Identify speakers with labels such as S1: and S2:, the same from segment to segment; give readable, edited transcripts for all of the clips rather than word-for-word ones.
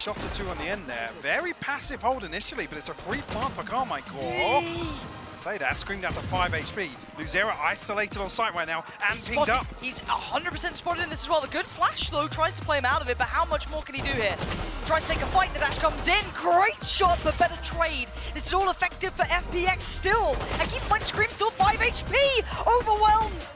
S1: Shot or two on the end there. Very passive hold initially, but it's a free plant for Carmine Core. Say that, screamed out to 5 HP. Luzera isolated on site right now and pinged up.
S2: He's 100% spotted in this as well. The good flash though tries to play him out of it, but how much more can he do here? Tries to take a fight, the dash comes in. Great shot, but better trade. This is all effective for FPX still. And keep in mind, Scream still 5 HP. Overwhelmed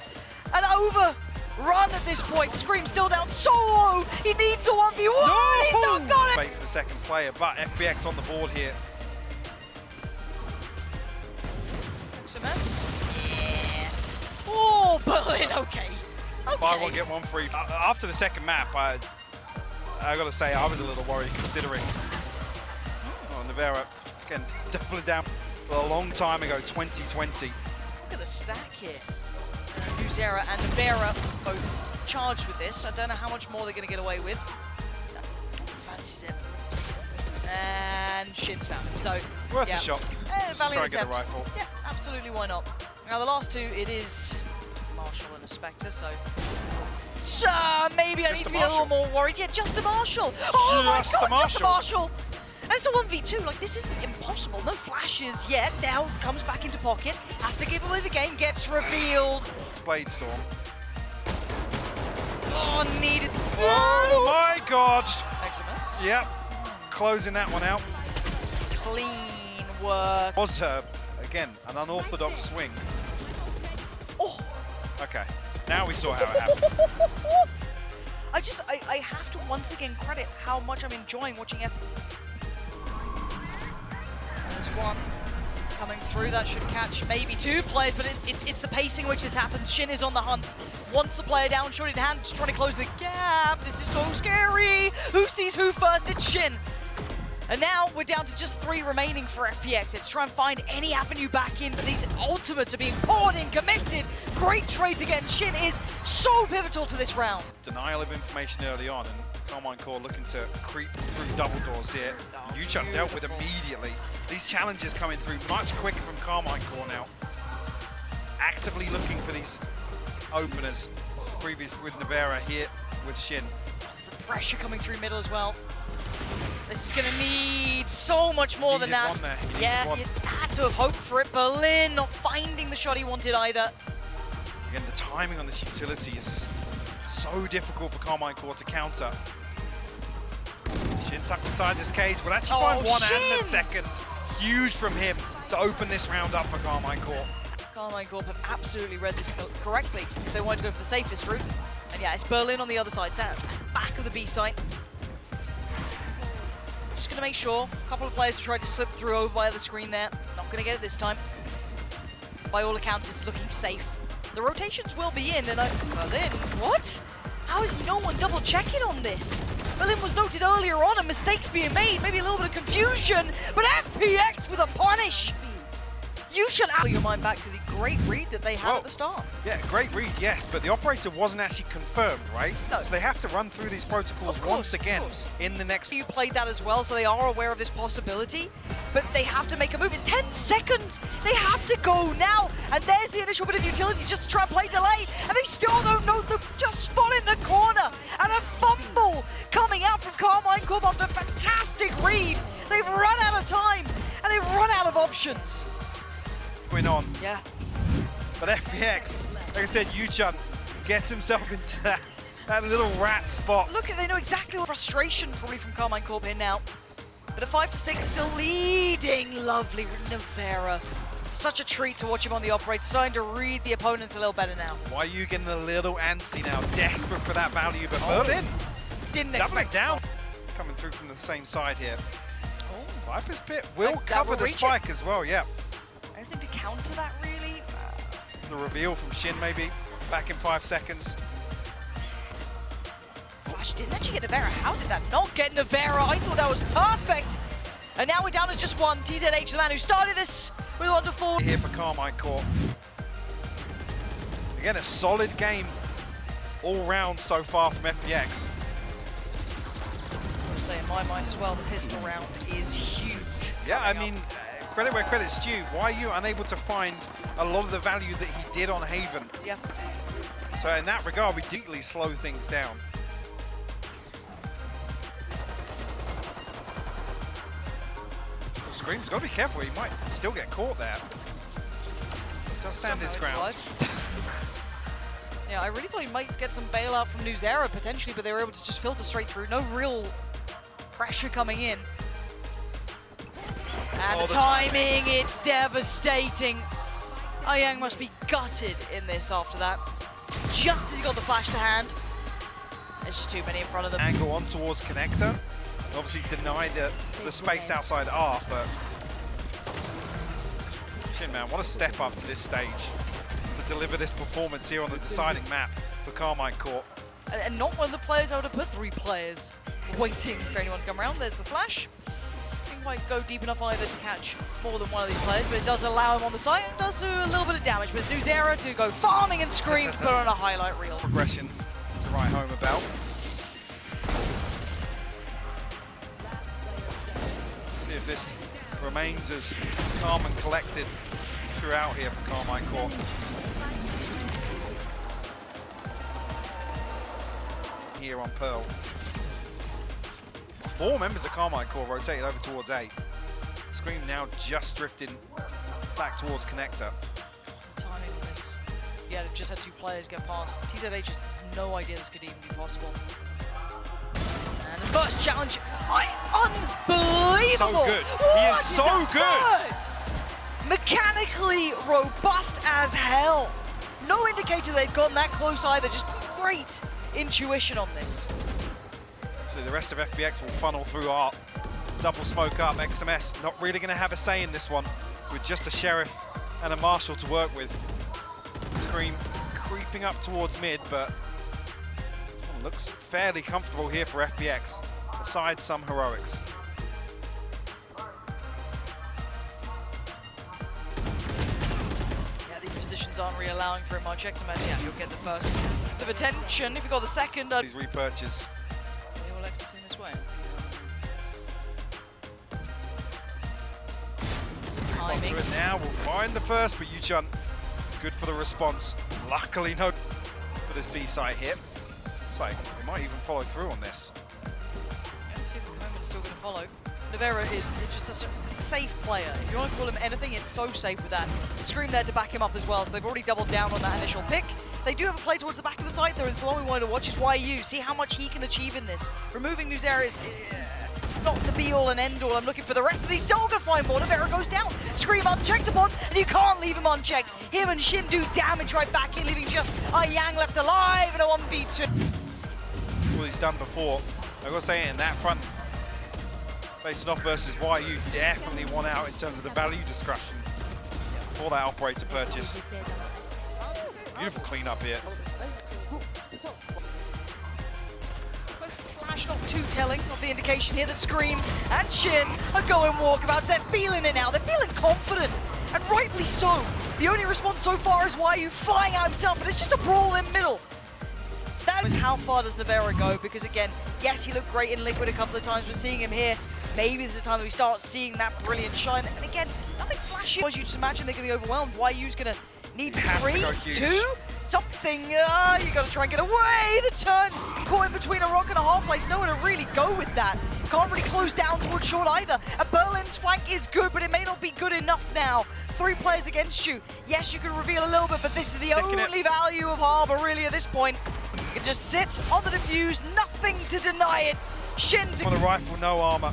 S2: and overrun at this point. Scream still down so low. He needs the 1v1. No! He's not got it.
S1: Wait for the second player, but FPX on the board here.
S2: Yeah. Oh, Berlin, okay.
S1: Buy one, get one free. After the second map, I gotta say, I was a little worried considering Nevera, again, doubling down a long time ago, 2020.
S2: Look at the stack here. Luzera and Nevera both charged with this. I don't know how much more they're gonna get away with. Fancies it. And Shin's found him, so
S1: worth a shot.
S2: Valiant
S1: try and get
S2: attempt.
S1: the rifle.
S2: Yeah, absolutely, why not? Now the last two, it is Marshall and a Spectre, so maybe I need to be a little more worried. Yeah, just a Marshall. Oh my god, just a Marshall. And it's a 1v2, like this isn't impossible. No flashes yet. Now comes back into pocket, has to give away the game, gets revealed.
S1: Blade Storm.
S2: Oh, needed.
S1: Oh my god.
S2: XMS.
S1: Yep. Closing that one out.
S2: Clean work.
S1: Was again an unorthodox swing.
S2: Oh.
S1: Okay. Now we saw how it happened.
S2: I have to once again credit how much I'm enjoying watching There's one coming through, that should catch maybe two players, but it's the pacing which this happens. Shin is on the hunt. Wants the player down, shot in hand, just trying to close the gap. This is so scary. Who sees who first? It's Shin. And now we're down to just 3 remaining for FPX. It's try and find any avenue back in, but these ultimates are being poured in, committed. Great trades again. Shin is so pivotal to this round.
S1: Denial of information early on, and Carmine Core looking to creep through double doors here. Yuchun dealt with immediately. These challenges coming through much quicker from Carmine Core now. Actively looking for these openers. Previous with Nevera, here with Shin.
S2: The pressure coming through middle as well. This is going to need so much more than that. Yeah, you had to have hoped for it. Berlin not finding the shot he wanted either.
S1: Again, the timing on this utility is just so difficult for Carmine Core to counter. Shin tucked inside this cage. Will actually find one and the second. Huge from him to open this round up for Carmine Core.
S2: Carmine Core have absolutely read this correctly if they wanted to go for the safest route. And yeah, it's Berlin on the other side, back of the B site. Just going to make sure. A couple of players have tried to slip through over by the screen there. Not going to get it this time. By all accounts, it's looking safe. The rotations will be in, and Berlin, what? How is no one double checking on this? Berlin was noted earlier on and mistakes being made, maybe a little bit of confusion, but FPX with a punish. You should put your mind back to the great read that they had at the start.
S1: Yeah, great read, yes, but the operator wasn't actually confirmed, right?
S2: No.
S1: So they have to run through these protocols once again in the next...
S2: You played that as well, so they are aware of this possibility, but they have to make a move. It's 10 seconds. They have to go now, and there's the initial bit of utility just to try and play delay, and they still don't know the just spot in the corner, and a fumble coming out from Carmine Core after a fantastic read. They've run out of time, and they've run out of options.
S1: Going on.
S2: Yeah.
S1: But FPX, like I said, Yuchun gets himself into that little rat spot.
S2: Look, they know exactly what frustration probably from Carmine Core here now. But at 5-6, still leading. Lovely Nevera. Such a treat to watch him on the operator, starting to read the opponents a little better now.
S1: Why are you getting a little antsy now? Desperate for that value, but Berlin
S2: didn't expect
S1: down. Coming through from the same side here.
S2: Oh.
S1: Viper's Pit will cover the spike as well, yeah.
S2: Anything to counter that, really?
S1: The reveal from Shin, maybe, back in 5 seconds.
S2: Flash didn't actually get Nevera. How did that not get Nevera? I thought that was perfect. And now we're down to just one. TZH, the man who started this, with 1-4.
S1: Here for Carmine Core. Again, a solid game all round so far from FPX.
S2: I would say in my mind as well, the pistol round is huge.
S1: Yeah, I mean, credit where credit's due. Why are you unable to find a lot of the value that he did on Haven?
S2: Yeah.
S1: So in that regard, we deeply slow things down. Scream's got to be careful. He might still get caught there. Does stand his ground.
S2: Yeah, I really thought he might get some bailout from Nuzera potentially, but they were able to just filter straight through. No real pressure coming in. And the timing, it's devastating. Ayang must be gutted in this after that. Just as he got the flash to hand. There's just too many in front of them.
S1: Angle on towards Connector. Obviously denied the space outside Art, but Shin, man, what a step up to this stage to deliver this performance here on the deciding map for Carmine Court.
S2: And not one of the players I would have put 3 players waiting for anyone to come around. There's the flash. Didn't quite go deep enough either to catch more than one of these players, but it does allow him on the side. It does do a little bit of damage, but it's Nuzera to go farming and Scream to put on a highlight reel.
S1: Progression to write home about. See if this remains as calm and collected throughout here for Carmine Court. Here on Pearl. 4 members of Carmine Court rotated over towards A. Scream now just drifting back towards Connector.
S2: Timing on this. Yeah, they've just had 2 players get past. TZH just has no idea this could even be possible. And the first challenge, unbelievable!
S1: So good. He is so good!
S2: Mechanically robust as hell. No indicator they've gotten that close either. Just great intuition on this.
S1: So the rest of FPX will funnel through Art. Double smoke up, XMS not really going to have a say in this one with just a Sheriff and a Marshal to work with. Scream creeping up towards mid, but looks fairly comfortable here for FPX, aside some heroics.
S2: Yeah, these positions aren't really allowing very much. XMS, yeah, you'll get the first bit of attention. If you got the second,
S1: these repurchase.
S2: They will exit in this way. Timing.
S1: Through it now, we'll find the first, but Yuchun, good for the response. Luckily, no for this B site hit. Looks like they might even follow through on this.
S2: Yeah, see if the moment's still going to follow. Navera is just a safe player. If you want to call him anything, it's so safe with that. Scream there to back him up as well, so they've already doubled down on that initial pick. They do have a play towards the back of the site though, and so what we wanted to watch is YU. See how much he can achieve in this. Removing Nuzera is it's not the be-all and end-all. I'm looking for the rest of these. Still going to find more. Navera goes down. Scream unchecked upon, and you can't leave him unchecked. Him and Shin do damage right back in, leaving just Yang left alive in a 1v2.
S1: Well, he's done before. I've got to say, in that front, facing off versus YU, definitely won out in terms of the value discussion for that operator purchase. Beautiful cleanup here.
S2: Flash not too telling of the indication here that Scream and Shin are going walkabouts. They're feeling it now. They're feeling confident, and rightly so. The only response so far is YU flying out himself, but it's just a brawl in middle. That was how far does Navera go? Because again, yes, he looked great in Liquid a couple of times. We're seeing him here. Maybe this is the time that we start seeing that brilliant shine. And again, nothing flashy. You just imagine they're going to be overwhelmed. YU's going to need 3, 2, something. You got to try and get away. The turn caught in between a rock and a hard place. Nowhere to really go with that. Can't really close down towards short either. And Berlin's flank is good, but it may not be good enough now. 3 players against you. Yes, you can reveal a little bit, but this is the only value of Harbor really at this point. You can just sit on the defuse, nothing to deny it. Shin
S1: on a rifle, no armor.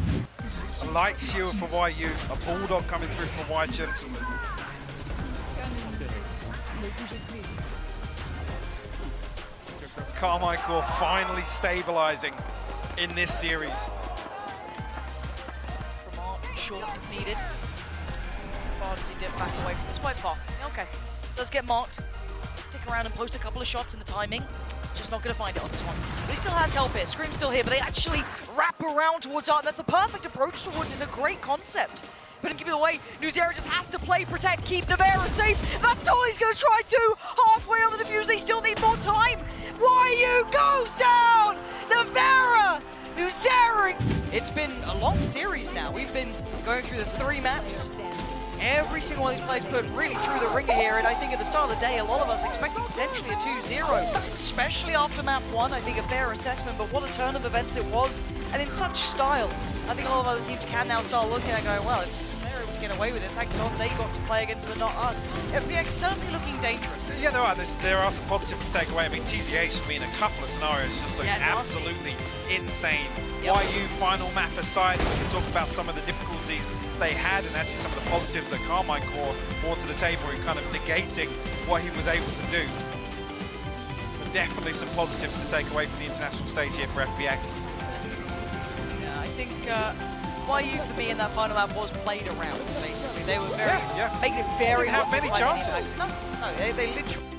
S1: A light shield for YU, a bulldog coming through for YChin. Carmine Court finally stabilizing in this series.
S2: From Art, short if needed. How far does he dip back away from this? Quite far. Okay, does get marked. Stick around and post a couple of shots in the timing. Just not going to find it on this one. But he still has help here. Scream's still here, but they actually wrap around towards Art. That's the perfect approach towards it. It's a great concept. But don't give it away. Nuzera just has to play, protect, keep Navera safe. That's all he's going to try to. Halfway on the defuse, they still need more time. YU goes down! Navera! Nuzera! It's been a long series now. We've been going through the 3 maps. Every single one of these players put really through the ringer here, and I think at the start of the day, a lot of us expected potentially a 2-0, especially after map 1. I think a fair assessment, but what a turn of events it was, and in such style. I think a lot of other teams can now start looking at going, well, if get away with it. Thank God they got to play against them and not us. FPX certainly looking dangerous.
S1: Yeah, there are some positives to take away. I mean, TZH for me in a couple of scenarios just looked absolutely insane.
S2: Yep.
S1: YU final map aside, we can talk about some of the difficulties they had and actually some of the positives that Carmine Core brought to the table in kind of negating what he was able to do. But definitely some positives to take away from the international stage here for FPX.
S2: Yeah, I think YU for me in that final map was played around, basically. They were very, made it very
S1: They didn't have many chances.
S2: No, they literally...